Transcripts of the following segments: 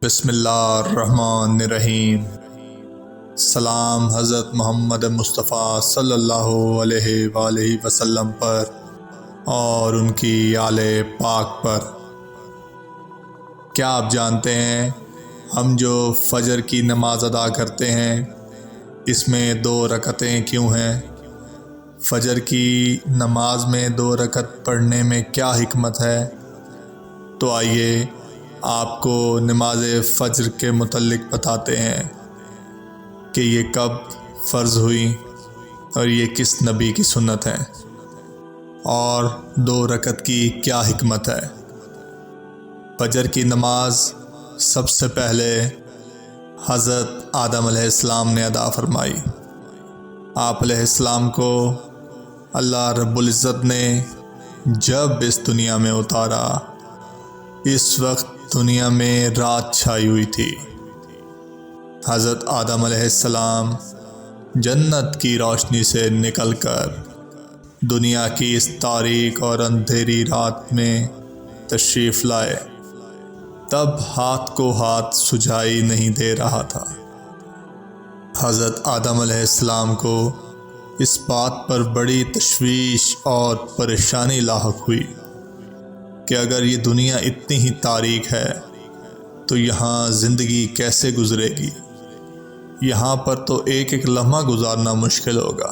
بسم اللہ الرحمن الرحیم۔ سلام حضرت محمد مصطفیٰ صلی اللہ علیہ وآلہ وسلم پر اور ان کی آل پاک پر۔ کیا آپ جانتے ہیں ہم جو فجر کی نماز ادا کرتے ہیں اس میں 2 رکعتیں کیوں ہیں؟ فجر کی نماز میں 2 رکعت پڑھنے میں کیا حکمت ہے؟ تو آئیے آپ کو نماز فجر کے متعلق بتاتے ہیں کہ یہ کب فرض ہوئی اور یہ کس نبی کی سنت ہے اور 2 رکعت کی کیا حکمت ہے۔ فجر کی نماز سب سے پہلے حضرت آدم علیہ السلام نے ادا فرمائی۔ آپ علیہ السلام کو اللہ رب العزت نے جب اس دنیا میں اتارا اس وقت دنیا میں رات چھائی ہوئی تھی۔ حضرت آدم علیہ السلام جنت کی روشنی سے نکل کر دنیا کی اس تاریک اور اندھیری رات میں تشریف لائے، تب ہاتھ کو ہاتھ سجھائی نہیں دے رہا تھا۔ حضرت آدم علیہ السلام کو اس بات پر بڑی تشویش اور پریشانی لاحق ہوئی کہ اگر یہ دنیا اتنی ہی تاریک ہے تو یہاں زندگی کیسے گزرے گی؟ یہاں پر تو ایک ایک لمحہ گزارنا مشکل ہوگا،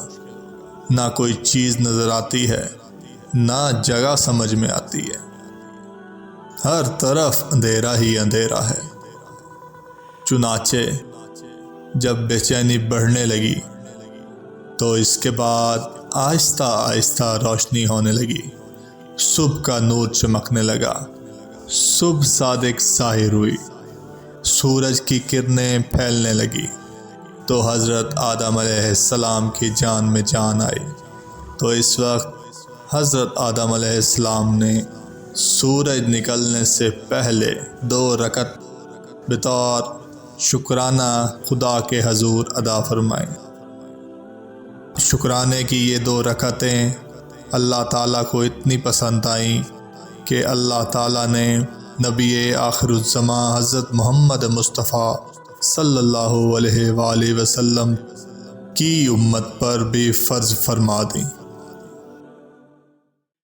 نہ کوئی چیز نظر آتی ہے، نہ جگہ سمجھ میں آتی ہے، ہر طرف اندھیرا ہی اندھیرا ہے۔ چنانچہ جب بے چینی بڑھنے لگی تو اس کے بعد آہستہ آہستہ روشنی ہونے لگی، صبح کا نور چمکنے لگا، صبح صادق ظاہر ہوئی، سورج کی کرنیں پھیلنے لگی تو حضرت آدم علیہ السلام کی جان میں جان آئی۔ تو اس وقت حضرت آدم علیہ السلام نے سورج نکلنے سے پہلے 2 رکعت بطور شکرانہ خدا کے حضور ادا فرمائیں۔ شکرانے کی یہ 2 رکعتیں اللہ تعالیٰ کو اتنی پسند آئیں کہ اللہ تعالیٰ نے نبی آخر الزماں حضرت محمد مصطفیٰ صلی اللہ علیہ وآلہ وسلم کی امت پر بھی فرض فرما دیں۔